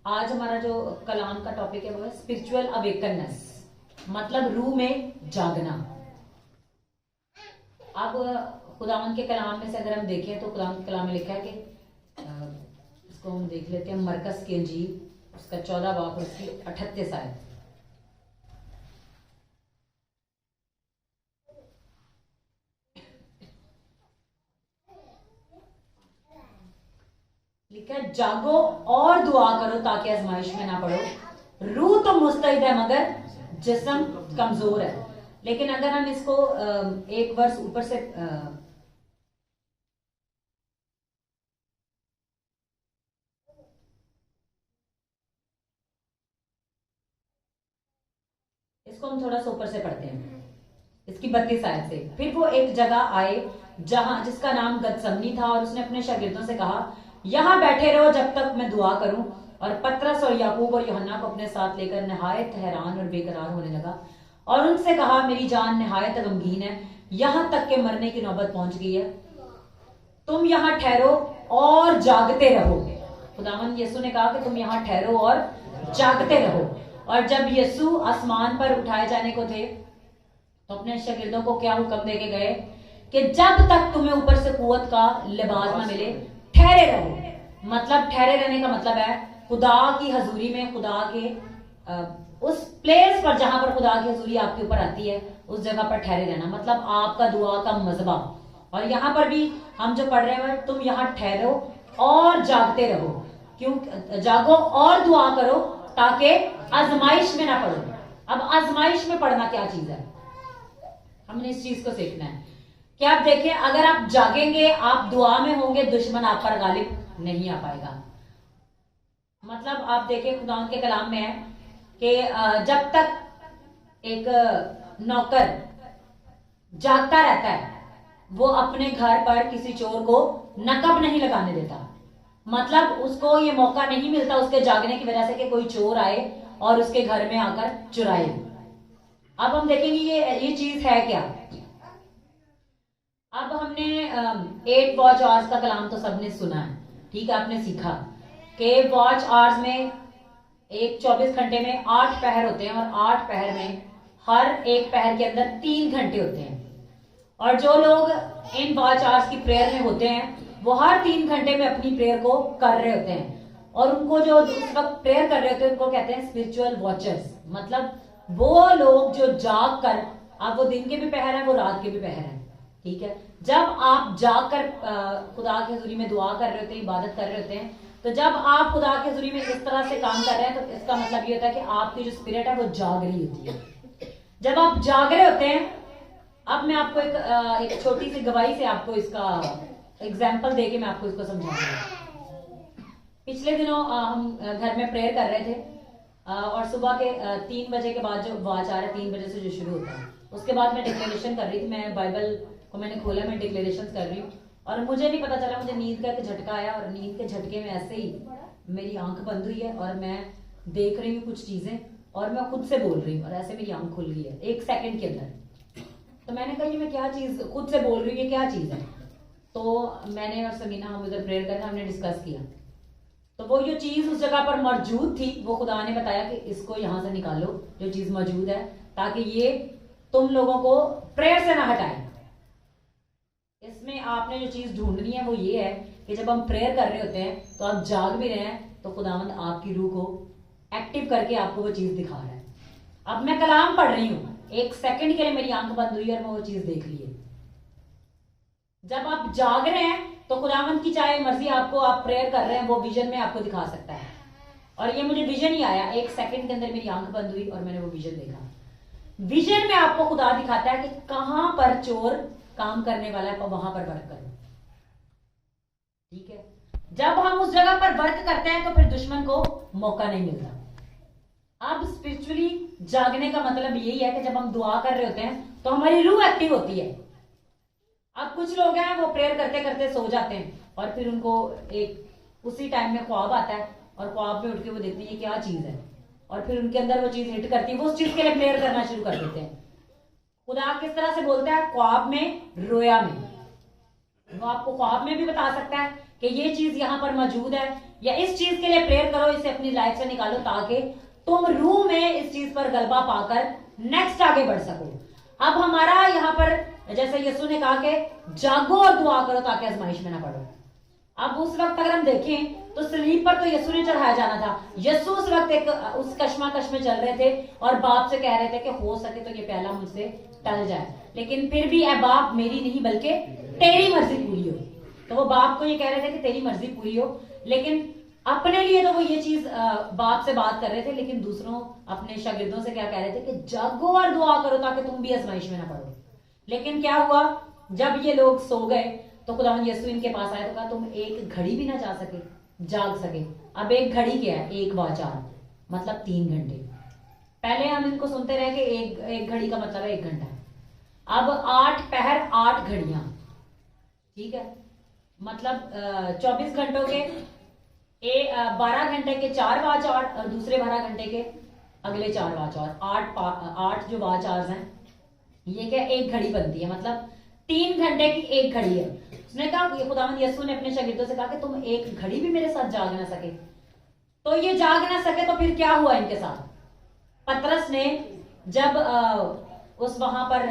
आज हमारा जो कलाम का टॉपिक है वो है स्पिरिचुअल अवेकननेस, मतलब रूह में जागना। अब खुदावंद के कलाम में से अगर हम देखें तो खुदावंद के कलाम में लिखा है कि इसको हम देख लेते हैं, मरकस की अंजील उसका 14 बाब और उसकी 38 आयत। लिखा है, जागो और दुआ करो ताकि आजमाइश में ना पड़ो। रूह तो मुस्तैद है मगर जिस्म कमजोर है। लेकिन अगर हम इसको एक वर्ष ऊपर से इसको हम थोड़ा सा ऊपर से पढ़ते हैं, इसकी 32 आयत से। फिर वो एक जगह आए जहां जिसका नाम गतसमनी था, और उसने अपने शागिर्दों से कहा, यहां बैठे रहो जब तक मैं दुआ करूं। और पतरस और याकूब और यूहन्ना को अपने साथ लेकर नहायत हैरान और बेकरार होने लगा और उनसे कहा, मेरी जान नहायत गमगीन है, यहां तक के मरने की नौबत पहुंच गई है। तुम यहां ठहरो और जागते रहो। खुदावंद यीशु ने कहा कि तुम यहां ठहरो और जागते रहो। और जब यीशु आसमान पर उठाए जाने को थे तो अपने शागिर्दों को क्या हुक्म देके गए कि जब तक तुम्हें ऊपर से कुव्वत का लिबास ना मिले ठहरे रहो। मतलब ठहरे रहने का मतलब है खुदा की हजूरी में, खुदा के उस प्लेस पर जहां पर खुदा की हजूरी आपके ऊपर आती है उस जगह पर ठहरे रहना, मतलब आपका दुआ का मजबा। और यहाँ पर भी हम जो पढ़ रहे हैं, तुम यहाँ ठहरो और जागते रहो। क्यों जागो और दुआ करो ताकि आजमाइश में ना पड़ो। अब आजमाइश में पड़ना क्या चीज है, हमने इस चीज को सीखना है कि आप देखिए, अगर आप जागेंगे, आप दुआ में होंगे, दुश्मन आप पर गालिब नहीं आ पाएगा। मतलब आप देखिए, खुदा के कलाम में है कि जब तक एक नौकर जागता रहता है वो अपने घर पर किसी चोर को नकब नहीं लगाने देता। मतलब उसको ये मौका नहीं मिलता उसके जागने की वजह से कि कोई चोर आए और उसके घर में आकर चुराए। अब हम देखेंगे ये चीज है क्या। अब हमने 8 वॉच आवर्स का कलाम तो सबने सुना है, ठीक है, आपने सीखा कि वॉच आवर्स में एक 24 घंटे में 8 पहर होते हैं और 8 पहर में हर एक पहर के अंदर 3 घंटे होते हैं। और जो लोग इन वॉच आवर्स की प्रेयर में होते हैं वो हर 3 घंटे में अपनी प्रेयर को कर रहे होते हैं। और उनको जो उस वक्त प्रेयर कर रहे होते हैं उनको कहते हैं स्पिरिचुअल वॉचर्स। मतलब वो लोग जो जाग कर, अब वो दिन के भी पहर है, वो रात के भी पहर है, ठीक है। जब आप जाग कर खुदा की हजूरी में दुआ कर रहे होते हैं, इबादत कर रहे होते हैं, तो जब आप खुदा की हजूरी में इस तरह से काम कर रहे हैं तो इसका मतलब ये होता है कि आपकी जो स्पिरिट है वो जाग रही होती है। जब आप जाग रहे होते हैं, अब मैं आपको एक छोटी सी गवाही से आपको इसका एग्जाम्पल देके मैं आपको इसको समझाऊंगा। पिछले दिनों हम घर में प्रेयर कर रहे थे और सुबह के 3 बजे के बाद जो वॉच आ रहा है, 3 बजे से जो शुरू होता है, उसके बाद मैं डिक्लेरेशन कर रही थी। मैं बाइबल को मैंने खोला, मैं डिक्लेरेशन कर रही हूँ और मुझे नहीं पता चला, मुझे नींद का एक झटका आया और नींद के झटके में ऐसे ही मेरी आंख बंद हुई है और मैं देख रही हूँ कुछ चीजें और मैं खुद से बोल रही हूँ और ऐसे मेरी आंख खुल गई है 1 सेकंड के अंदर। तो मैंने कहा ये मैं क्या चीज खुद से बोल रही हूँ, ये क्या चीज है। तो मैंने और समीना हम उधर प्रेयर करना हमने डिस्कस किया, तो वो जो चीज उस जगह पर मौजूद थी वो खुदा ने बताया कि इसको यहां से निकालो, जो चीज मौजूद है, ताकि ये तुम लोगों को प्रेयर से ना हटाए। इसमें आपने जो चीज ढूंढनी है वो ये है कि जब हम प्रेयर कर रहे होते हैं तो आप जाग भी रहे हैं तो खुदावंद आपकी रूह को एक्टिव करके आपको वो चीज दिखा रहा है। अब मैं कलाम पढ़ रही हूं, 1 सेकंड के लिए मेरी आंख बंद हुई और मैं वो चीज देख ली है। जब आप जाग रहे हैं तो खुदावंद की चाहे मर्जी आपको, आप प्रेयर कर रहे हैं, वो विजन में आपको दिखा सकता है। और ये मुझे विजन ही आया, 1 सेकंड के अंदर मेरी आंख बंद हुई और मैंने वो विजन देखा। विजन में आपको खुदा दिखाता है कि कहां पर चोर काम करने वाला है, वहां पर वर्क करो, ठीक है। जब हम उस जगह पर वर्क करते हैं तो फिर दुश्मन को मौका नहीं मिलता। अब स्पिरिचुअली जागने का मतलब यही है कि जब हम दुआ कर रहे होते हैं तो हमारी रूह एक्टिव होती है। अब कुछ लोग हैं वो प्रेयर करते करते सो जाते हैं और फिर उनको एक उसी टाइम में ख्वाब आता है और ख्वाब में उठ के वो देखते हैं ये क्या चीज है और फिर उनके अंदर वो चीज हिट करती है, वो उस चीज के लिए प्रेयर करना शुरू कर देते हैं। खुदा किस तरह से बोलता है, ख्वाब में, रोया में। वो आपको ख्वाब में भी बता सकता है कि ये चीज यहाँ पर मौजूद है, या इस चीज के लिए प्रेयर करो, इसे अपनी लाइफ से निकालो ताकि तुम रूह में इस चीज पर गलबा पाकर नेक्स्ट आगे बढ़ सको। अब हमारा यहाँ पर जैसे यीशु ने कहा कि जागो और दुआ करो ताकि आजमाइश में ना पड़ो। अब उस वक्त अगर हम देखें तो सलीब पर तो यीशु ने चढ़ाया जाना था। यीशु उस वक्त एक उस कश्मकश में चल रहे थे और बाप से कह रहे थे कि हो सके तो ये प्याला मुझसे टल जाए, लेकिन फिर भी ऐ बाप मेरी नहीं बल्कि तेरी मर्जी पूरी हो। तो वो बाप को ये कह रहे थे कि तेरी मर्जी पूरी हो, लेकिन अपने लिए तो वो ये चीज बाप से बात कर रहे थे, लेकिन दूसरों अपने शागिर्दों से क्या कह रहे थे कि जागो और दुआ करो ताकि तुम भी आजमाइश में ना पड़ो। लेकिन क्या हुआ, जब ये लोग सो गए तो खुदावंद यीशु इनके पास आया तो कहा तुम एक घड़ी भी ना जाग सके। अब एक घड़ी क्या है, एक वाचार मतलब 3 घंटे। पहले हम इनको सुनते रहे कि एक घड़ी का मतलब है 1 घंटा। अब 8 पहर 8 घड़ियां, ठीक है, मतलब 24 घंटों के 12 घंटे के 4 वाच और दूसरे 12 घंटे के अगले 4 वाच और 8 जो वाच आवर्स हैं, ये क्या एक घड़ी बनती है, मतलब 3 घंटे की एक घड़ी है। उसने कहा, खुदावंद यीशु ने अपने शागिर्दों से कहा कि तुम एक घड़ी भी मेरे साथ जाग ना सके। तो ये जाग ना सके तो फिर क्या हुआ इनके साथ। पतरस ने जब उस वहां पर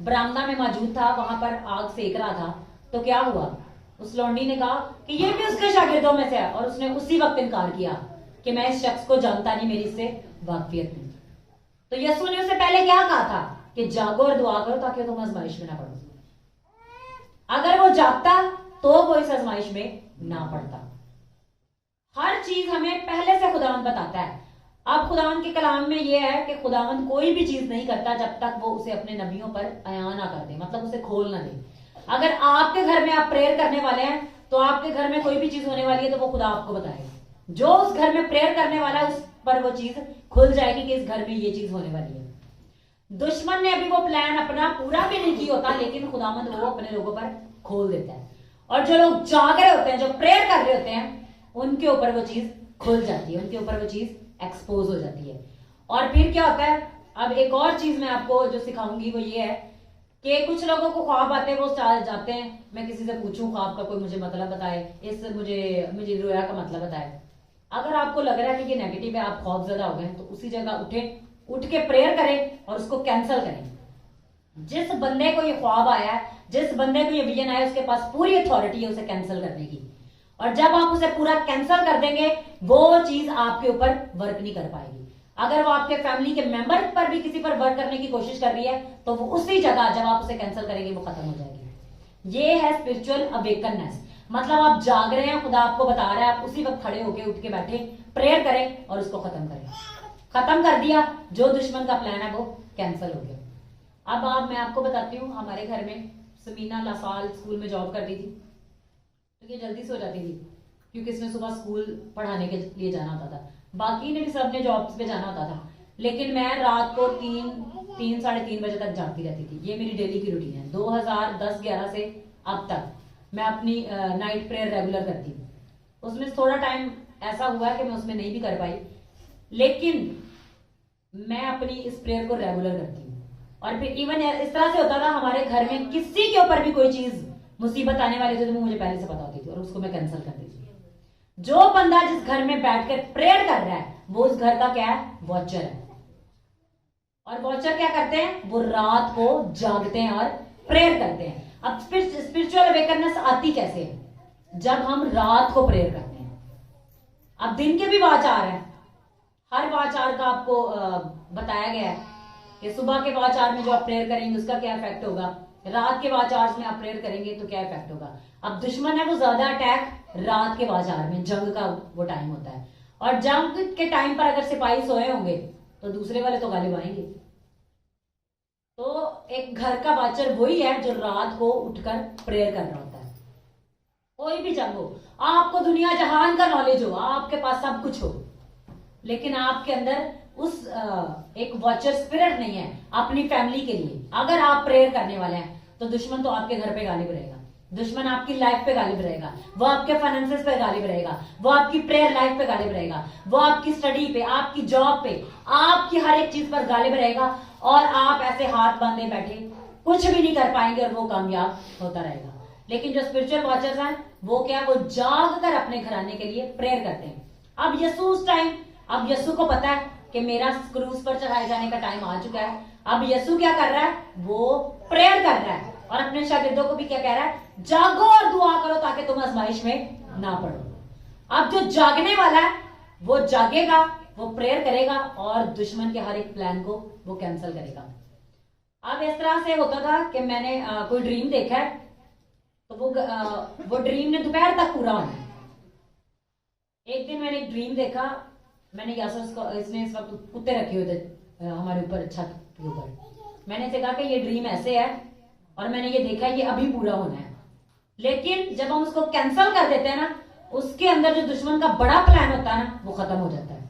बरामदा में मौजूद था, वहां पर आग सेक रहा था, तो क्या हुआ, उस लौंडी ने कहा कि ये भी उसके शागिर्दों में से है, और उसने उसी वक्त इनकार किया कि मैं इस शख्स को जानता नहीं, मेरी इससे वाकफियत नहीं। तो यीशु ने उसे पहले क्या कहा था कि जागो और दुआ करो ताकि तुम आजमाइश में ना पड़ो। अगर वो जागता तो वो इस आजमाइश में ना पड़ता। हर चीज हमें पहले से खुदावंद बताता है। अब खुदावंद के कलाम में यह है कि खुदावंद कोई भी चीज नहीं करता जब तक वो उसे अपने नबियों पर अयान ना कर दे, मतलब उसे खोल ना दे। अगर आपके घर में आप प्रेयर करने वाले हैं तो आपके घर में कोई भी चीज होने वाली है तो वो खुदा आपको बताएगा। जो उस घर में प्रेयर करने वाला है उस पर वो चीज खुल जाएगी कि इस घर में ये चीज होने वाली है। दुश्मन ने अभी वो प्लान अपना पूरा भी नहीं किया होता, लेकिन खुदावंद वो अपने लोगों पर खोल देता है। और जो लोग जाग रहे होते हैं, जो प्रेयर कर रहे होते हैं, उनके ऊपर वो चीज खुल जाती है, उनके ऊपर वो चीज एक्सपोज हो जाती है। और फिर क्या होता है, अब एक और चीज मैं आपको जो सिखाऊंगी वो ये है कि कुछ लोगों को ख्वाब आते हैं, वो जाते हैं, मैं किसी से पूछूं ख्वाब का कोई मुझे मतलब बताए, मुझे रोया का मतलब बताए। अगर आपको लग रहा है कि ये नेगेटिव है, आप खौफजदा हो गए, तो उसी जगह उठ के प्रेयर करें और उसको कैंसिल करें। जिस बंदे को ये ख्वाब आया है, जिस बंदे को ये विजन आया, उसके पास पूरी अथॉरिटी है उसे कैंसिल करने की। और जब आप उसे पूरा कैंसिल कर देंगे, वो चीज आपके ऊपर वर्क नहीं कर पाएगी। अगर वो आपके फैमिली के मेंबर पर भी किसी पर वर्क करने की कोशिश कर रही है, तो वो उसी जगह जब आप उसे कैंसिल करेंगे वो खत्म हो जाएगी। ये है स्पिरिचुअल अवेकननेस, मतलब आप जाग रहे हैं, खुदा आपको बता रहा है, आप उसी वक्त खड़े होके उठ के बैठे प्रेयर करें और उसको खत्म करें। खत्म कर दिया, जो दुश्मन का प्लान है वो कैंसिल हो गया। अब मैं आपको बताती हूँ, हमारे घर में समीना लासाल स्कूल में जॉब करती थी, तो ये जल्दी सो जाती थी क्योंकि इसने सुबह स्कूल पढ़ाने के लिए जाना होता था। बाकी ने भी सबने जॉब्स पे जाना होता था, लेकिन मैं रात को 3 साढ़े 3 बजे तक जागती रहती थी। ये मेरी डेली की रूटीन है। 2010-11 से अब तक मैं अपनी नाइट प्रेयर रेगुलर करती हूँ। उसमें थोड़ा टाइम ऐसा हुआ है कि मैं उसमें नहीं भी कर पाई, लेकिन मैं अपनी इस प्रेयर को रेगुलर करती हूँ। और फिर इवन इस तरह से होता था, हमारे घर में किसी के ऊपर भी कोई चीज मुसीबत आने वाली थी तो मुझे पहले से पता होती थी और उसको मैं कैंसिल कर देती थी। जो बंदा जिस घर में बैठकर प्रेयर कर रहा है वो उस घर का क्या है, वॉचर है। और वॉचर क्या करते हैं, वो रात को जागते हैं और प्रेयर करते हैं। अब स्पिरिचुअल अवेकनेस आती कैसे है, जब हम रात को प्रेयर करते हैं। अब दिन के भी वाचार हैं, हर वाचार का आपको बताया गया है कि सुबह के वाचार में जो आप प्रेयर करेंगे उसका क्या इफेक्ट होगा, रात के वाचार में आप प्रेयर करेंगे तो क्या इफेक्ट होगा। अब दुश्मन है वो ज्यादा अटैक रात के वाचार में, जंग का वो टाइम होता है, और जंग के टाइम पर अगर सिपाही सोए होंगे तो दूसरे वाले तो गालिब आएंगे। तो एक घर का वाचर वही है जो रात को उठकर प्रेयर कर रहा होता है। कोई भी जंग हो, आपको दुनिया जहान का नॉलेज हो, आपके पास सब कुछ हो, लेकिन आपके अंदर उस एक वॉचर स्पिरिट नहीं है अपनी फैमिली के लिए। अगर आप प्रेयर करने वाले हैं तो दुश्मन तो आपके घर पे गालिब रहेगा, दुश्मन आपकी लाइफ पे गालिब रहेगा, वो आपके फाइनेंसेस पे गालिब रहेगा, वो आपकी प्रेयर लाइफ पे गालिब रहेगा, वो आपकी स्टडी पे, आपकी जॉब पे, आपकी हर एक चीज पर गालिब रहेगा। और आप ऐसे हाथ बांधे बैठे कुछ भी नहीं कर पाएंगे और वो कामयाब होता रहेगा। लेकिन जो स्पिरिचुअल वॉचर्स हैं वो क्या, वो जाग कर अपने घराने के लिए प्रेयर करते हैं। अब यीशु उस टाइम, अब यीशु को पता है कि मेरा क्रूस पर चढ़ाए जाने का टाइम आ चुका है। अब यीशु क्या कर रहा है, वो प्रेयर कर रहा है और अपने शागिर्दों को भी क्या कह रहा है, जागो और दुआ करो ताकि तुम आजमाइश में ना पड़ो। अब जो जागने वाला है वो जागेगा, वो प्रेयर करेगा और दुश्मन के हर एक प्लान को वो कैंसिल करेगा। अब इस तरह से होता था कि मैंने कोई ड्रीम देखा है तो वो ड्रीम ने दोपहर तक पूरा होना है। एक दिन मैंने एक ड्रीम देखा, मैंने यासर इसने इस वक्त कुत्ते रखे हुए थे हमारे ऊपर छत के ऊपर। मैंने इसे कहा कि ये ड्रीम ऐसे है और मैंने ये देखा ये अभी पूरा होना है। लेकिन जब हम उसको कैंसिल कर देते हैं ना, उसके अंदर जो दुश्मन का बड़ा प्लान होता है ना, वो खत्म हो जाता है।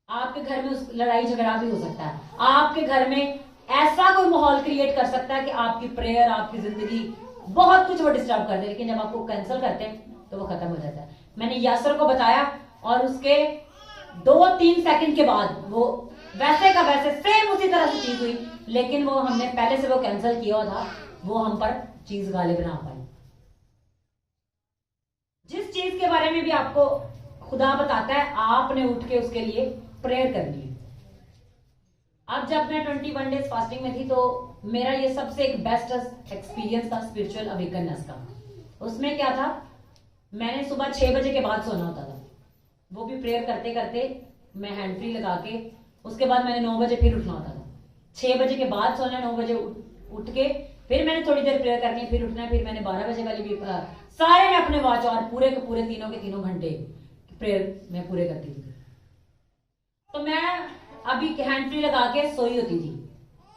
आपके घर में उस लड़ाई झगड़ा भी हो सकता है, आपके घर में ऐसा कोई माहौल क्रिएट कर सकता है कि आपकी प्रेयर, आपकी जिंदगी, बहुत कुछ वो डिस्टर्ब कर दे। लेकिन जब आपको कैंसिल करते हैं तो वो खत्म हो जाता है। मैंने यासर को बताया और उसके 2-3 सेकंड के बाद वो वैसे का वैसे सेम उसी तरह से चीज हुई, लेकिन वो हमने पहले से वो कैंसिल किया हुआ था, वो हम पर चीज गालिब ना पाई। जिस चीज के बारे में भी आपको खुदा बताता है, आपने उठ के उसके लिए प्रेयर करनी है। अब जब मैं 21 डेज फास्टिंग में थी तो मेरा ये सबसे एक बेस्ट एक्सपीरियंस था स्पिरिचुअल अवेकनेस का। उसमें क्या था, मैंने सुबह 6 बजे के बाद सोना होता था, वो भी प्रेयर करते करते मैं हैंड फ्री लगा के। उसके बाद मैंने 9 बजे फिर उठना होता था। 6 बजे के बाद सोना, 9 बजे उठ के फिर मैंने थोड़ी देर प्रेयर करनी है, फिर उठना है, फिर मैंने 12 बजे वाली भी सारे में अपने वॉच और पूरे के पूरे तीनों के तीनों घंटे प्रेयर में पूरे करती थी। तो मैं अभी हैंड फ्री लगा के सोई होती थी,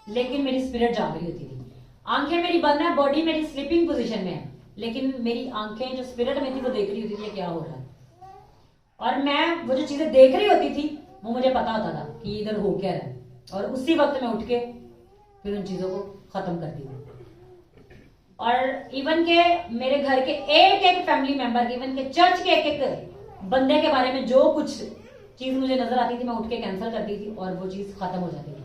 लेकिन मेरी स्पिरिट जाग रही होती थी। आंखें मेरी बंद है, बॉडी मेरी स्लीपिंग पोजीशन में है, लेकिन मेरी आंखें जो स्पिरिट में थी वो देख रही होती थी क्या हो रहा है। और मैं वो जो चीजें देख रही होती थी वो मुझे पता होता था कि इधर हो क्या है, और उसी वक्त मैं उठ के फिर उन चीजों को खत्म करती थी। और इवन के मेरे घर के एक एक फैमिली मेंबर, इवन के चर्च के एक एक बंदे के बारे में जो कुछ चीज मुझे नजर आती थी, मैं उठ के कैंसिल करती थी और वो चीज खत्म हो जाती थी।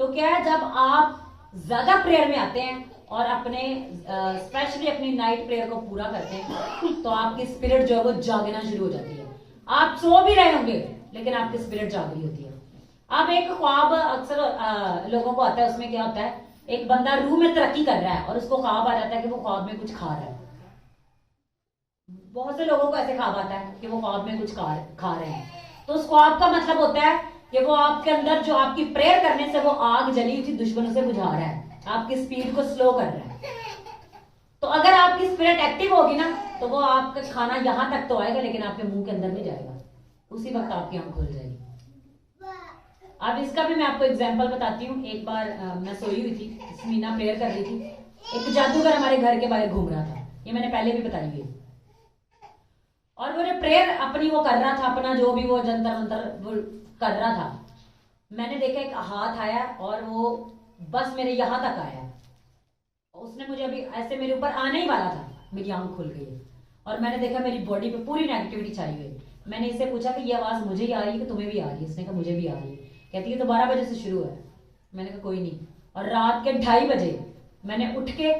तो क्या है, जब आप ज्यादा प्रेयर में आते हैं और अपने स्पेशली अपनी नाइट प्रेयर को पूरा करते हैं तो आपकी स्पिरिट जो है वो जागना शुरू हो जाती है। आप सो भी रहे होंगे लेकिन आपकी स्पिरिट जाग रही होती है। अब एक ख्वाब अक्सर लोगों को आता है, उसमें क्या होता है, एक बंदा रूह में तरक्की कर रहा है और उसको ख्वाब आ जाता है कि वो ख्वाब में कुछ खा रहा है। बहुत से लोगों को ऐसे ख्वाब आता है कि वो ख्वाब में कुछ खा रहे हैं। तो उस ख्वाब का मतलब होता है कि वो आपके अंदर जो आपकी प्रेयर करने से वो आग जली हुई थी दुश्मनों से बुझा रहा है, आपकी स्पीड को स्लो कर रहा है। तो अगर आपकी स्पिरिट एक्टिव होगी ना तो वो आपका खाना यहां तक तो आएगा लेकिन आपके मुंह के अंदर नहीं जाएगा, उसी वक्त आपकी आंख खुल जाएगी। अब इसका भी मैं आपको एग्जांपल बताती हूँ। एक बार मैं सोई हुई थी, स्मीना प्रेयर कर रही थी, एक जादूगर हमारे घर के बाहर घूम रहा था, ये मैंने पहले भी बताई है। और वो जो प्रेयर अपनी वो कर रहा था, अपना जो भी वो जंतर मंतर वो कर रहा था, मैंने देखा एक हाथ आया और वो बस मेरे यहां तक आया। उसने मुझे अभी ऐसे मेरे ऊपर आने ही वाला था, मेरी आंख खुल गई और मैंने देखा मेरी बॉडी पे पूरी नेगेटिविटी छाई हुई। मैंने इससे पूछा कि ये आवाज मुझे ही आ रही है कि तुम्हें भी आ रही है? इसने कहा मुझे भी आ रही है। कहती है तो 12 बजे से शुरू है। मैंने कहा कोई नहीं। और रात के 2:30 बजे मैंने उठ के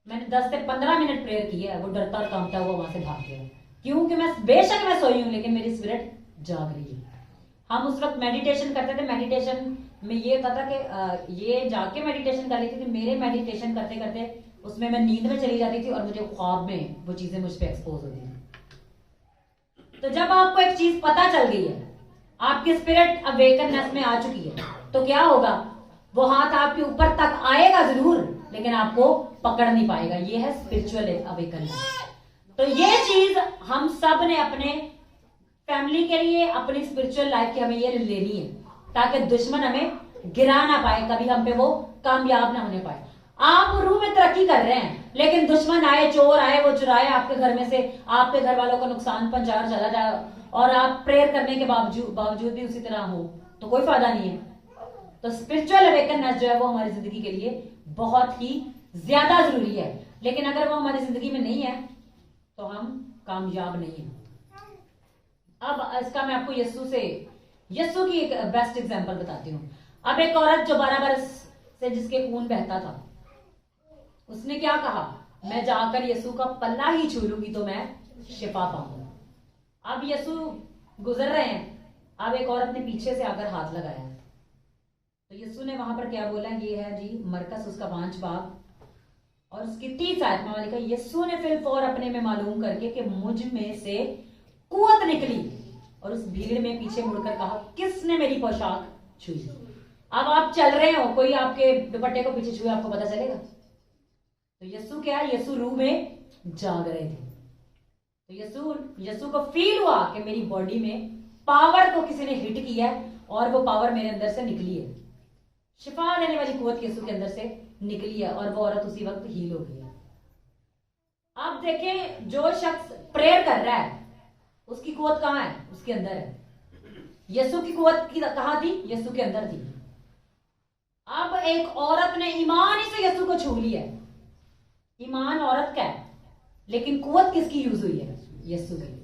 मैंने 10 से 15 मिनट प्रेयर की है। वो डरता और कांपता हुआ वहां से भाग गया, क्योंकि मैं बेशक मैं सोई हूं लेकिन मेरी स्पिरिट जाग रही है। हम उस वक्त मेडिटेशन करते थे। मेडिटेशन में ये होता था कि ये जाके मेडिटेशन कर लेती थी। मेरे मेडिटेशन करते करते उसमें मैं नींद में चली जाती थी और मुझे ख्वाब में वो चीजें मुझ पर एक्सपोज होती थी। तो जब आपको एक चीज पता चल गई है, आपकी स्पिरिट अवेकननेस में आ चुकी है, तो क्या होगा, वो हाथ आपके ऊपर तक आएगा जरूर लेकिन आपको पकड़ नहीं पाएगा। ये है स्पिरिचुअल अवेकननेस। तो ये चीज हम सब ने अपने फैमिली के लिए, अपनी स्पिरिचुअल लाइफ की हमें ये लेनी है ताकि दुश्मन हमें गिरा ना पाए, कभी हम पे वो कामयाब ना होने पाए। आप रूह में तरक्की कर रहे हैं लेकिन दुश्मन आए, चोर आए, वो चुराए आपके घर में से, आपके घर वालों को नुकसान पहुंचा और चला जाए और आप प्रेयर करने के बावजूद भी उसी तरह हो तो कोई फायदा नहीं है। तो स्पिरिचुअल अवेकननेस जो है वो हमारी जिंदगी के लिए बहुत ही ज्यादा जरूरी है। लेकिन अगर वो हमारी जिंदगी में नहीं है तो हम कामयाब नहीं है। अब इसका मैं आपको यस्सु की एक बेस्ट एग्जांपल बताती हूँ। अब एक औरत जो 12 बरस से जिसके खून बहता था, उसने क्या कहा, मैं जाकर यीशु का पल्ला ही छू लूंगी तो मैं शिफा पाऊंगा। अब यीशु गुजर रहे हैं, अब एक औरत ने पीछे से आकर हाथ लगाया, तो यीशु ने वहां पर क्या बोला, ये है जी मरकस उसका 5 बाब और उसकी 30 आयत में लिखा, यीशु ने फिर फौर अपने में मालूम करके कि मुझ में से कुव्वत निकली और उस भीड़ में पीछे मुड़कर कहा, किसने मेरी पोशाक छुई। अब आप चल रहे हो, कोई आपके दुपट्टे को पीछे छुए, आपको पता चलेगा? तो यीशु क्या, यीशु रूह में जाग रहे थे, तो यीशु को फील हुआ कि मेरी बॉडी में पावर को किसी ने हिट किया है और वो पावर मेरे अंदर से निकली है, शिफा देने वाली कुव्वत यीशु के अंदर से निकली है, और वो औरत उसी वक्त हील हो गई है। आप देखें, जो शख्स प्रेयर कर रहा है उसकी कुव्वत कहां है? उसके अंदर है। यीशु की कुव्वत कहां थी? यीशु के अंदर थी। अब एक औरत ने ईमान ही से यीशु को छू लिया है, ईमान औरत का है, लेकिन कुव्वत किसकी यूज हुई है? यीशु की,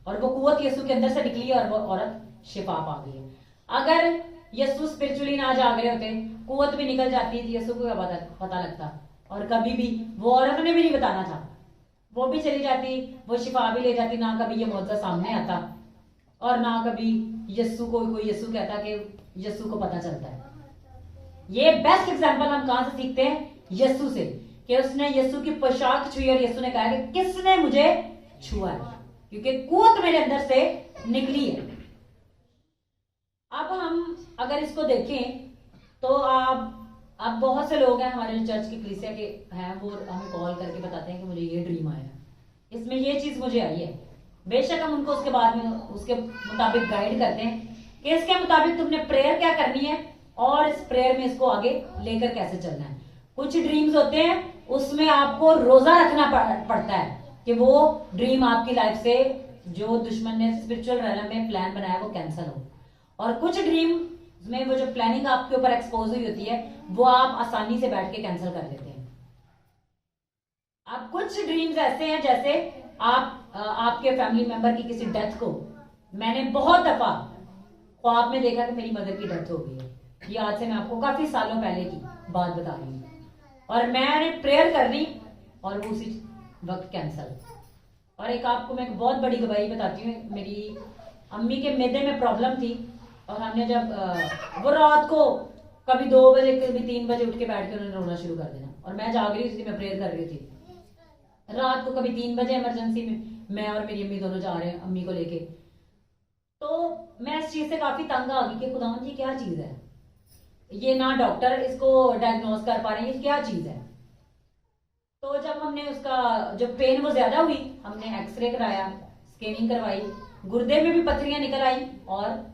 और वो कुव्वत यीशु के अंदर से निकली है और वो औरत शिफा पा गई है। अगर यीशु स्पिरिचुअली ना जाग रहे होते, कुव्वत भी निकल जाती थी, यीशु को क्या पता लगता? और कभी भी वो औरत ने भी नहीं बताना था, वो भी चली जाती, वो शिफा भी ले जाती, ना कभी ये मौजूदा सामने आता और ना कभी यीशु को कोई यीशु कहता कि यीशु को पता चलता है। ये बेस्ट एग्जांपल हम कहां से सीखते हैं? यीशु से, कि उसने यीशु की पोशाक छुई और यीशु ने कहा कि किसने मुझे छुआ है, क्योंकि कुव्वत मेरे अंदर से निकली है। अब हम अगर इसको देखें तो अब बहुत से लोग हैं हमारे चर्च की कलीसिया के हैं, वो हमें कॉल करके बताते हैं कि मुझे ये ड्रीम आया, इसमें ये चीज मुझे आई है। बेशक हम उनको उसके बाद में उसके मुताबिक गाइड करते हैं कि इसके मुताबिक तुमने प्रेयर क्या करनी है और इस प्रेयर में इसको आगे लेकर कैसे चलना है। कुछ ड्रीम्स होते हैं उसमें आपको रोजा रखना पड़ता है कि वो ड्रीम आपकी लाइफ से, जो दुश्मन ने स्पिरिचुअल रेलम में प्लान बनाया, वो कैंसिल हो। और कुछ ड्रीम में वो जो प्लानिंग आपके ऊपर एक्सपोज हुई होती है वो आप आसानी से बैठ के कैंसिल कर लेते हैं। अब कुछ ड्रीम्स ऐसे हैं जैसे आपके फैमिली मेंबर की किसी डेथ को, मैंने बहुत दफा ख्वाब में देखा कि मेरी मदर की डेथ हो गई है। ये आज से मैं आपको काफी सालों पहले की बात बता रही हूँ, और मैंने प्रेयर कर ली और वो उसी वक्त कैंसिल। और एक आपको मैं एक बहुत बड़ी गवाही बताती हूँ, मेरी अम्मी के मैदे में प्रॉब्लम थी और हमने जब वो रात को कभी 2 बजे कभी 3 बजे उठ के बैठ के उन्होंने रोना शुरू कर देना, और मैं जाग रही थी, मैं प्रेयर कर रही थी। रात को कभी 3 बजे इमरजेंसी में मैं और मेरी अम्मी दोनों जा रहे हैं अम्मी को लेके, तो मैं इस चीज से काफी तंग आ गई कि खुदावन जी क्या चीज है ये, ना डॉक्टर इसको डायग्नोज कर पा रहे हैं, ये क्या चीज है। तो जब हमने उसका जो पेन वो ज्यादा हुई, हमने एक्सरे कराया, स्कैनिंग करवाई, गुर्दे में भी पथरियां निकल आई और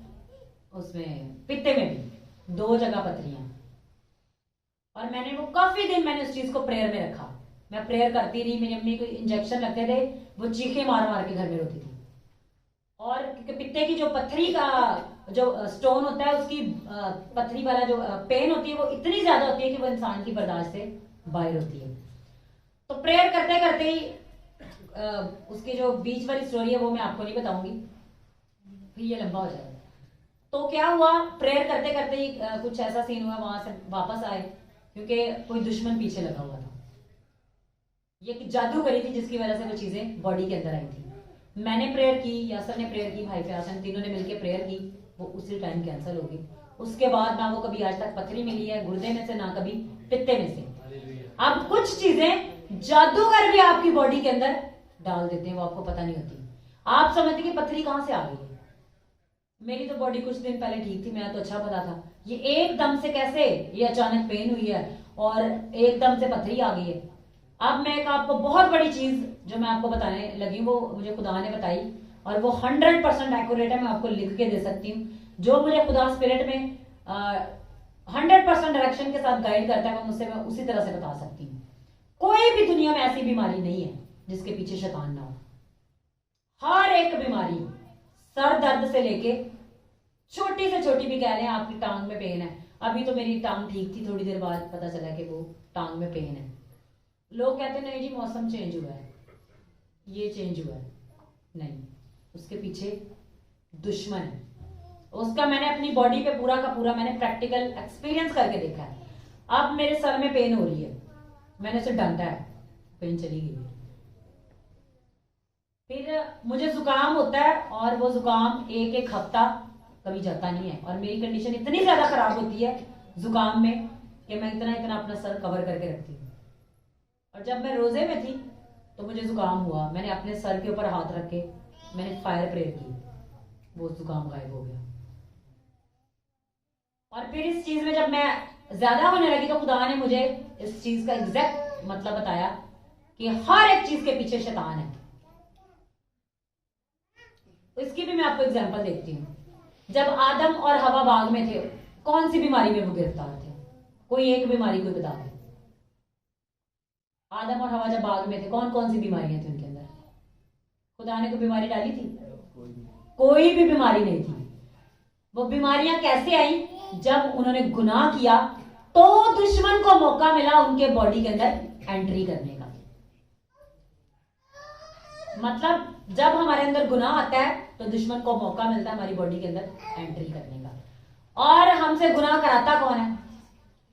उसमें पित्ते में भी 2 जगह पथरियां। और मैंने वो काफी दिन मैंने उस चीज को प्रेयर में रखा, मैं प्रेयर करती रही। मेरी अम्मी को इंजेक्शन लगते थे, वो चीखे मार मार के घर में रोती थी। और क्योंकि पित्ते की जो पत्थरी का जो स्टोन होता है, उसकी पत्थरी वाला जो पेन होती है वो इतनी ज्यादा होती है कि वो इंसान की बर्दाश्त से बाहर होती है। तो प्रेयर करते करते ही उसकी जो बीच वाली स्टोरी है वो मैं आपको नहीं बताऊंगी, फिर ये लंबा हो जाएगा। तो क्या हुआ, प्रेयर करते करते ही कुछ ऐसा सीन हुआ, वहां से वापस आए क्योंकि कोई दुश्मन पीछे लगा हुआ था। ये जादू करी थी जिसकी वजह से वो चीजें बॉडी के अंदर आई थी। मैंने प्रेयर की, यासर ने प्रेयर की, भाई फयासन, तीनों ने मिलकर प्रेयर की, वो उसी टाइम कैंसिल हो गई। उसके बाद ना वो कभी आज तक पथरी मिली है गुर्दे में से, ना कभी पित्ते में से। अब कुछ चीजें जादूगर भी आपकी बॉडी के अंदर डाल देते हैं, वो आपको पता नहीं होती। आप समझते कि पथरी कहां से आ गई है। मेरी तो बॉडी कुछ दिन पहले ठीक थी, मैं तो अच्छा पता था, ये एकदम से कैसे ये अचानक पेन हुई है और एकदम से पथरी आ गई है। अब मैं एक आपको बहुत बड़ी चीज जो मैं आपको बताने लगी, वो मुझे खुदा ने बताई और वो 100% एक्यूरेट है, मैं आपको लिख के दे सकती हूँ। जो मुझे खुदा स्पिरिट में 100% डायरेक्शन के साथ गाइड करता है, मैं उसी तरह से बता सकती हूँ। कोई भी दुनिया में ऐसी बीमारी नहीं है जिसके पीछे शैतान ना हो। हर एक बीमारी, सर दर्द से लेके छोटी से छोटी भी कह लें, आपकी टांग में पेन है, अभी तो मेरी टांग ठीक थी, थोड़ी देर बाद पता चला कि वो टांग में पेन है। लोग कहते नहीं जी मौसम चेंज हुआ है, ये चेंज हुआ है, नहीं, उसके पीछे दुश्मन है। उसका मैंने अपनी बॉडी पे पूरा का पूरा मैंने प्रैक्टिकल एक्सपीरियंस करके देखा है। अब मेरे सर में पेन हो रही है, मैंने उसे डांटा है, कहीं चली गई। फिर मुझे जुकाम होता है और वो जुकाम एक एक हफ्ता कभी जाता नहीं है, और मेरी कंडीशन इतनी ज्यादा खराब होती है जुकाम में कि मैं इतना इतना अपना सर कवर करके रखती हूँ। और जब मैं रोजे में थी तो मुझे जुकाम हुआ, मैंने अपने सर के ऊपर हाथ रख के मैंने फायर प्रेयर की, वो जुकाम गायब हो गया। और फिर इस चीज में जब मैं ज्यादा होने लगी तो खुदा ने मुझे इस चीज का एग्जैक्ट मतलब बताया कि हर एक चीज के पीछे शैतान है। इसकी भी मैं आपको एग्जांपल देखती हूँ। जब आदम और हवा बाग में थे, कौन सी बीमारी में वो गिरफ्तार थे? कोई एक बीमारी कोई बता दे। आदम और हवा जब बाग में थे, कौन कौन सी बीमारियां थी उनके अंदर? खुदा ने कोई बीमारी डाली थी? कोई भी बीमारी नहीं थी। वो बीमारियां कैसे आई? जब उन्होंने गुनाह किया तो दुश्मन को मौका मिला उनके बॉडी के अंदर एंट्री करने का। मतलब जब हमारे अंदर गुनाह आता है तो दुश्मन को मौका मिलता है हमारी बॉडी के अंदर एंट्री करने का। और हमसे गुनाह कराता कौन है?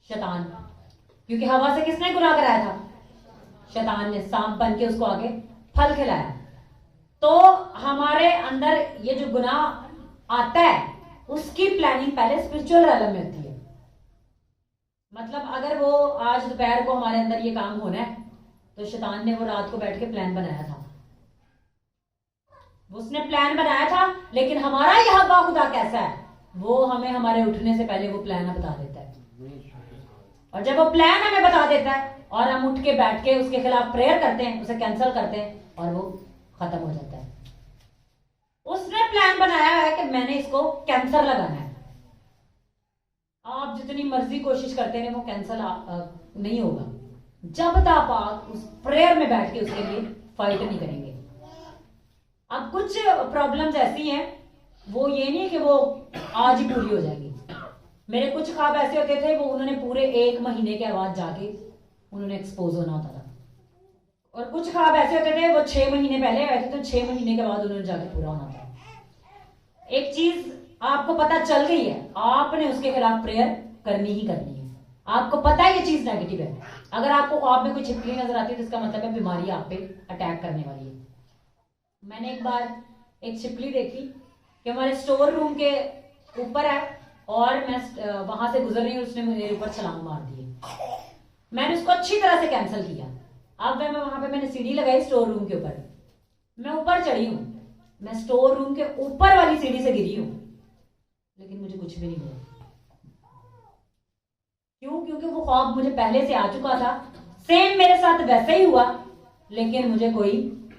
शैतान। क्योंकि हवा से किसने गुनाह कराया था? शैतान ने, सांप बन के उसको आगे फल खिलाया। तो हमारे अंदर ये जो गुनाह आता है उसकी प्लानिंग पहले स्पिरिचुअल realm में होती है। मतलब अगर वो आज दोपहर को हमारे अंदर ये काम होना है तो शैतान ने वो रात को बैठ के प्लान बनाया था, उसने प्लान बनाया था। लेकिन हमारा यह हवा खुदा कैसा है, वो हमें हमारे उठने से पहले वो प्लान बता देता है। और जब वो प्लान हमें बता देता है और हम उठ के बैठ के उसके खिलाफ प्रेयर करते हैं, उसे कैंसिल करते हैं और वो खत्म हो जाता है। उसने प्लान बनाया है कि मैंने इसको कैंसर लगाना है। आप जितनी मर्जी कोशिश करते हैं वो कैंसर नहीं होगा जब तक आप उस प्रेयर में बैठ के उसके लिए फाइट नहीं करेंगे। अब कुछ प्रॉब्लम्स ऐसी हैं, वो ये नहीं कि वो आज ही पूरी हो जाएंगी। मेरे कुछ ख्वाब ऐसे होते थे वो उन्होंने पूरे 1 महीने के बाद जाके उन्होंने एक्सपोज होना होता था। और कुछ ख्वाब ऐसे होते थे वो 6 महीने पहले आए थे तो 6 महीने के बाद उन्होंने जाके पूरा होना था। एक चीज आपको पता चल गई है, आपने उसके खिलाफ प्रेयर करनी ही करनी है। आपको पता है ये चीज नेगेटिव है। अगर आपको ख्वाब में कोई छिपकली नजर आती है तो इसका मतलब है बीमारी आप पे अटैक करने वाली है। मैंने एक बार एक छिपकली देखी कि हमारे स्टोर रूम के ऊपर है और मैं वहां से गुजर रही हूँ, उसने मेरे ऊपर छलांग मार दी। मैंने उसको अच्छी तरह से कैंसिल किया। अब मैं वहां पे मैंने सीढ़ी लगाई स्टोर रूम के ऊपर, मैं ऊपर चढ़ी हूँ, मैं स्टोर रूम के ऊपर वाली सीढ़ी से गिरी हूँ, लेकिन मुझे कुछ भी नहीं हुआ। क्यों? क्योंकि वो ख्वाब मुझे पहले से आ चुका था। सेम मेरे साथ वैसे ही हुआ, लेकिन मुझे कोई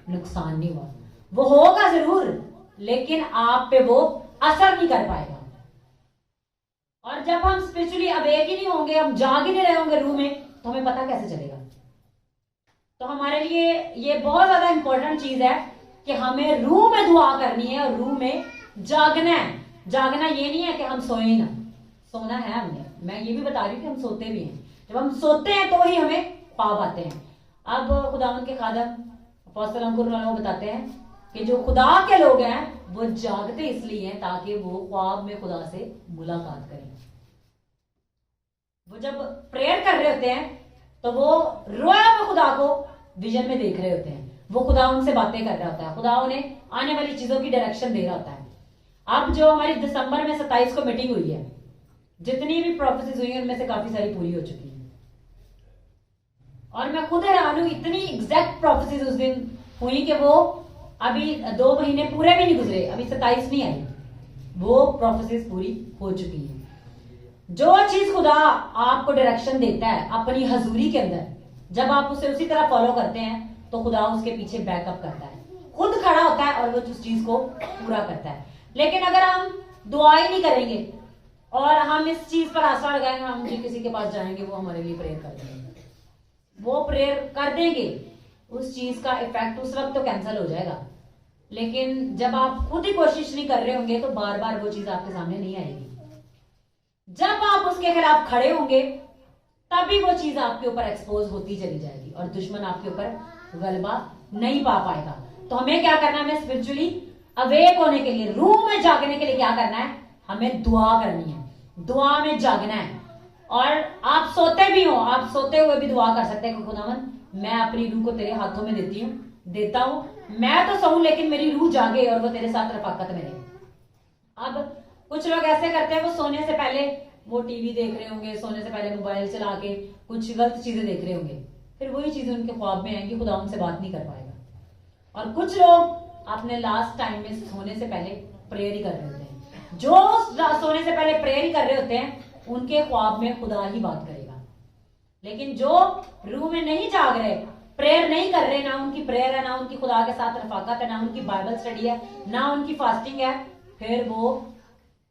नुकसान नहीं हुआ। वो होगा जरूर, लेकिन आप पे वो असर नहीं कर पाएगा। और जब हम स्पिरिचुअली अवेक ही नहीं होंगे, हम जाग ही नहीं रहे होंगे रूह में, तो हमें पता कैसे चलेगा? तो हमारे लिए ये बहुत ज्यादा इंपॉर्टेंट चीज है कि हमें रूह में दुआ करनी है और रूह में जागना है। जागना ये नहीं है कि हम सोए ना, सोना है हमने। मैं ये भी बता रही हूँ कि हम सोते भी हैं। जब हम सोते हैं तो ही हमें ख्वाब आते हैं। अब खुदावंद के खादम अपोस्तल अंकुर वो बताते हैं कि जो खुदा के लोग हैं वो जागते इसलिए हैं ताकि वो ख्वाब में खुदा से मुलाकात करें। वो जब प्रेयर कर रहे होते हैं तो वो रोया में खुदा को विजन में देख रहे होते हैं। वो खुदा उनसे बातें कर रहा होता है, खुदा उन्हें आने वाली चीजों की डायरेक्शन दे रहा होता है। अब जो हमारी दिसंबर में 27 को मीटिंग हुई है, जितनी भी प्रोफेसीज हुई है उनमें से काफी सारी पूरी हो चुकी है। और मैं खुद हैरान हूं, इतनी एग्जैक्ट प्रोफेसीज उस दिन हुई कि वो अभी 2 महीने पूरे भी नहीं गुजरे, अभी 27 नहीं आई, वो प्रोफेसीज पूरी हो चुकी है। जो चीज खुदा आपको डायरेक्शन देता है अपनी हजूरी के अंदर, जब आप उसे उसी तरह फॉलो करते हैं तो खुदा उसके पीछे बैकअप करता है, खुद खड़ा होता है और वो उस चीज को पूरा करता है। लेकिन अगर हम दुआ ही नहीं करेंगे और हम इस चीज पर आशा लगाएंगे हम जी किसी के पास जाएंगे वो हमारे लिए प्रेयर कर देंगे, वो प्रेयर कर देंगे, उस चीज का इफेक्ट उस वक्त तो कैंसिल हो जाएगा। लेकिन जब आप खुद ही कोशिश नहीं कर रहे होंगे तो बार बार वो चीज आपके सामने नहीं आएगी। जब आप उसके खिलाफ खड़े होंगे तभी वो चीज आपके ऊपर एक्सपोज होती चली जाएगी और दुश्मन आपके ऊपर गलबा नहीं पा पाएगा। तो हमें क्या करना है? हमें स्पिरिचुअली अवेक होने के लिए, रूह में जागने के लिए क्या करना है? हमें दुआ करनी है, दुआ में जागना है। और आप सोते भी हो, आप सोते हुए भी दुआ कर सकते हैं कि खुदावन मैं अपनी रूह को तेरे हाथों में देता हूं। मैं तो सोऊं लेकिन मेरी रूह जागे और वो तेरे साथ रफाकत में रहे। अब कुछ लोग ऐसे करते हैं, वो सोने से पहले वो टीवी देख रहे होंगे, सोने से पहले मोबाइल चला के कुछ गलत चीजें देख रहे होंगे, फिर वही चीजें उनके ख्वाब में आएंगी, खुदा उनसे बात नहीं कर पाएगा। और कुछ लोग अपने लास्ट टाइम में सोने से पहले प्रेयर ही कर रहे होते हैं। जो सोने से पहले प्रेयर ही कर रहे होते हैं उनके ख्वाब में खुदा ही बात करेगा। लेकिन जो रूह में नहीं जाग रहे, प्रेयर नहीं कर रहे, ना उनकी प्रेयर है, ना उनकी खुदा के साथ रफाकत है, ना उनकी बाइबल स्टडी है, ना उनकी फास्टिंग है, फिर वो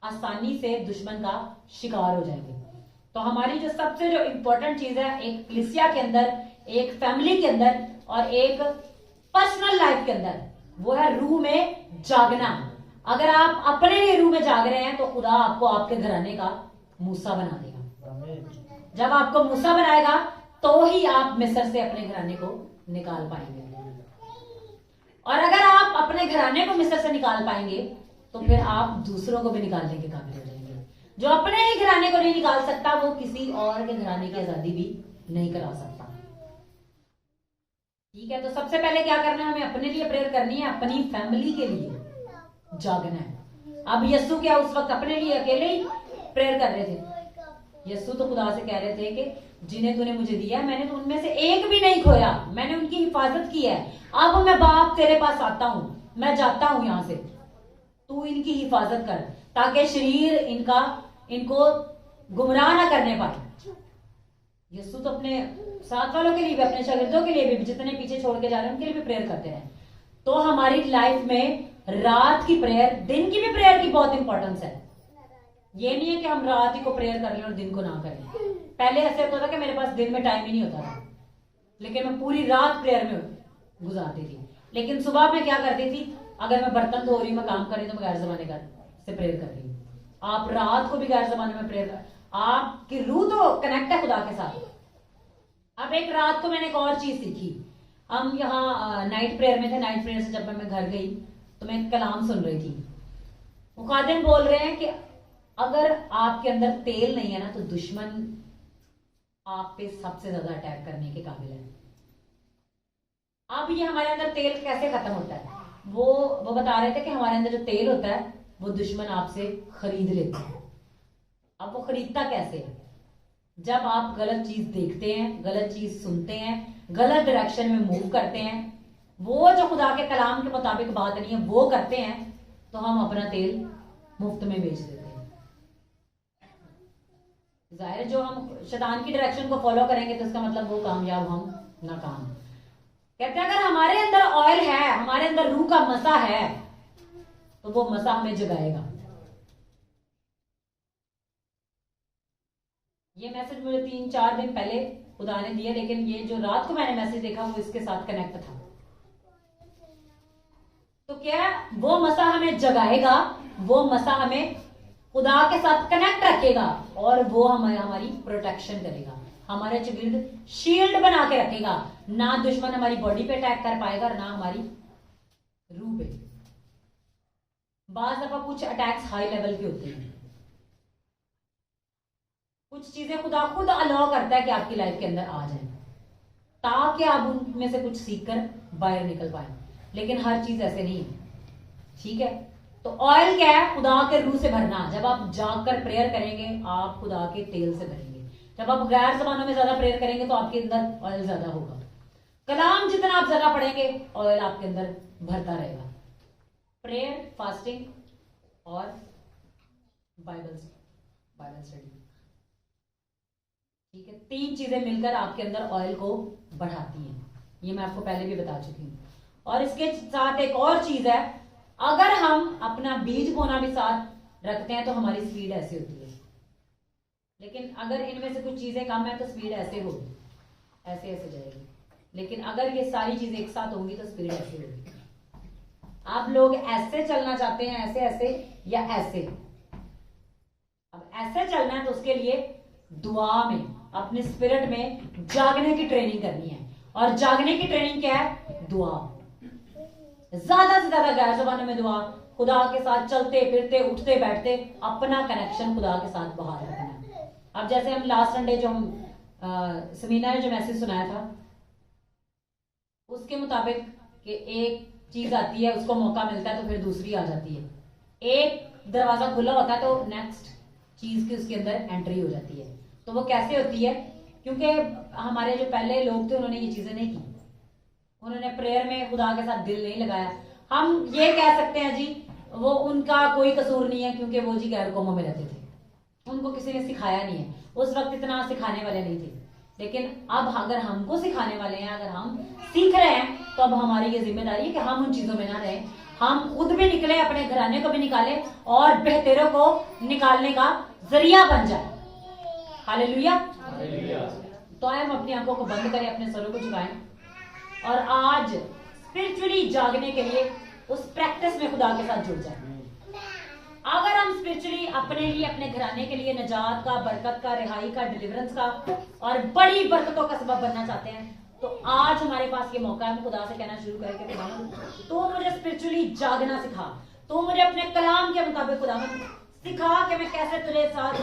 आसानी से दुश्मन का शिकार हो जाएंगे। तो हमारी जो सबसे जो इंपॉर्टेंट चीज है एक कलीसिया के अंदर, एक फैमिली के अंदर और एक पर्सनल लाइफ के अंदर, वो है रूह में जागना। अगर आप अपने लिए रूह में जाग रहे हैं तो खुदा आपको आपके घराने का मूसा बना देगा। जब आपको मूसा बनाएगा तो ही आप मिस्र से अपने घराने को निकाल पाएंगे। और अगर आप अपने घराने को मिस्र से निकाल पाएंगे तो फिर आप दूसरों को भी निकालने के काबिल हो जाएंगे। जो अपने ही घराने को नहीं निकाल सकता वो किसी और के घराने की आजादी भी नहीं करा सकता। ठीक है, तो सबसे पहले क्या करना है, हमें अपने लिए प्रेयर करनी है, अपनी फैमिली के लिए जागना है। अब यस्सु क्या उस वक्त अपने लिए अकेले ही प्रेयर कर रहे थे? यस्सु तो खुदा से कह रहे थे कि जिन्हें तूने मुझे दिया है मैंने तो उनमें से एक भी नहीं खोया, मैंने उनकी हिफाजत की है। अब मैं बाप तेरे पास आता हूं, मैं जाता हूं यहां से, तू इनकी हिफाजत कर ताकि शरीर इनको गुमराह ना करने पाए। यीशु तो अपने साथ वालों के लिए भी, अपने शागिर्दों के लिए भी, जितने पीछे छोड़ के जा रहे हैं उनके लिए भी प्रेयर करते हैं। तो हमारी लाइफ में रात की प्रेयर, दिन की भी प्रेयर की बहुत इंपॉर्टेंस है। ये नहीं है कि हम रात ही को प्रेयर कर लें और दिन को ना करें। पहले ऐसे होता था कि मेरे पास दिन में टाइम ही नहीं होता था, लेकिन मैं पूरी रात प्रेयर में गुजारती थी। लेकिन सुबह में क्या करती थी, अगर मैं बर्तन धो रही हूँ, मैं काम कर रही हूँ, तो मैं गैर जमाने से प्रेयर कर रही हूँ। आप रात को भी गैर जमाने में प्रेयर कर, आपकी रूह तो कनेक्ट है खुदा के साथ। अब एक रात को मैंने एक और चीज सीखी। हम यहाँ नाइट प्रेयर में थे, नाइट प्रेयर से जब मैं घर गई तो मैं कलाम सुन रही थी। मुकादिम बोल रहे हैं कि अगर आपके अंदर तेल नहीं है ना तो दुश्मन आप पे सबसे ज्यादा अटैक करने के काबिल है। अब ये हमारे अंदर तेल कैसे खत्म होता है, वो बता रहे थे कि हमारे अंदर जो तेल होता है वो दुश्मन आपसे खरीद लेता है। अब वो खरीदता कैसे है? जब आप गलत चीज देखते हैं, गलत चीज सुनते हैं, गलत डायरेक्शन में मूव करते हैं, वो जो खुदा के कलाम के मुताबिक बात नहीं है वो करते हैं, तो हम अपना तेल मुफ्त में बेच देते हैं। जाहिर जो हम शैतान की डायरेक्शन को फॉलो करेंगे तो इसका मतलब वो कामयाब, हम नाकाम। कहते हैं अगर हमारे अंदर ऑयल है, हमारे अंदर रूह का मसा है, तो वो मसा हमें जगाएगा। ये मैसेज मुझे 3-4 दिन पहले खुदा ने दिया, लेकिन ये जो रात को मैंने मैसेज देखा वो इसके साथ कनेक्ट था। तो क्या वो मसा हमें जगाएगा, वो मसा हमें खुदा के साथ कनेक्ट रखेगा और वो हमारी प्रोटेक्शन करेगा, हमारे चगिर्द शील्ड बना के रखेगा। ना दुश्मन हमारी बॉडी पे अटैक कर पाएगा, ना हमारी रूह पे। बाज दफा कुछ अटैक्स हाई लेवल के होते हैं, कुछ चीजें खुदा खुद अलाउ करता है कि आपकी लाइफ के अंदर आ जाए ताकि आप उनमें से कुछ सीखकर बाहर निकल पाए। लेकिन हर चीज ऐसे नहीं है, ठीक है। तो ऑयल क्या है? खुदा के रूह से भरना। जब आप जागकर प्रेयर करेंगे आप खुदा के तेल से भरेंगे। जब आप गैर जबानों में ज्यादा प्रेयर करेंगे तो आपके अंदर ऑयल ज्यादा होगा। कलाम जितना आप ज्यादा पढ़ेंगे ऑयल आपके अंदर भरता रहेगा। प्रेयर, फास्टिंग और बाइबल स्टडी, ठीक है। 3 चीजें मिलकर आपके अंदर ऑयल को बढ़ाती हैं। ये मैं आपको पहले भी बता चुकी हूं। और इसके साथ एक और चीज है, अगर हम अपना बीज बोना भी साथ रखते हैं तो हमारी स्पीड ऐसे होती है। लेकिन अगर इनमें से कुछ चीजें कम है तो स्पीड ऐसे होगी, ऐसे ऐसे जाएगी। लेकिन अगर ये सारी चीजें एक साथ होंगी तो स्पीड ऐसे होगी। आप लोग ऐसे चलना चाहते हैं, ऐसे ऐसे या ऐसे। अब ऐसे चलना है तो उसके लिए दुआ में, अपने स्पिरिट में जागने की ट्रेनिंग करनी है। और जागने की ट्रेनिंग क्या है? दुआ। ज्यादा से ज्यादा गैर ज़बानों में दुआ, खुदा के साथ चलते फिरते उठते बैठते अपना कनेक्शन खुदा के साथ बहाल रखना है। अब जैसे हम लास्ट संडे जो हम समीना ने जो मैसेज सुनाया था, उसके मुताबिक कि एक चीज आती है, उसको मौका मिलता है तो फिर दूसरी आ जाती है। एक दरवाजा खुला होता है तो नेक्स्ट चीज की उसके अंदर एंट्री हो जाती है। तो वो कैसे होती है? क्योंकि हमारे जो पहले लोग थे उन्होंने ये चीजें नहीं की, उन्होंने प्रेयर में खुदा के साथ दिल नहीं लगाया। हम ये कह सकते हैं जी वो उनका कोई कसूर नहीं है, क्योंकि वो जी गैर कौमों में रहते थे, उनको किसी ने सिखाया नहीं है, उस वक्त इतना सिखाने वाले नहीं थे। लेकिन अब अगर हमको सिखाने वाले हैं, अगर हम सीख रहे हैं, तो अब हमारी ये जिम्मेदारी है कि हम उन चीजों में ना रहें, हम खुद भी निकले, अपने घराने को भी निकालें और बेहतरों को निकालने का जरिया बन जाए। हालेलुया। तो आए हम अपनी आंखों को बंद करें, अपने सरों को झुकाएं और आज स्पिरिचुअली जागने के लिए उस प्रैक्टिस में खुदा के साथ जुड़ जाए। अगर हम स्पिरिचुअली अपने लिए, अपने घराने के लिए निजात का, बरकत का, रिहाई का, डिलीवरेंस का और बड़ी बरकतों का सबब बनना चाहते हैं, तो आज हमारे पास ये मौका है। हम खुदा से कहना शुरू करें कि खुदा तो मुझे स्पिरिचुअली जागना सिखा, तो मुझे अपने कलाम के मुताबिक खुदा सिखा कि मैं कैसे तेरे साथ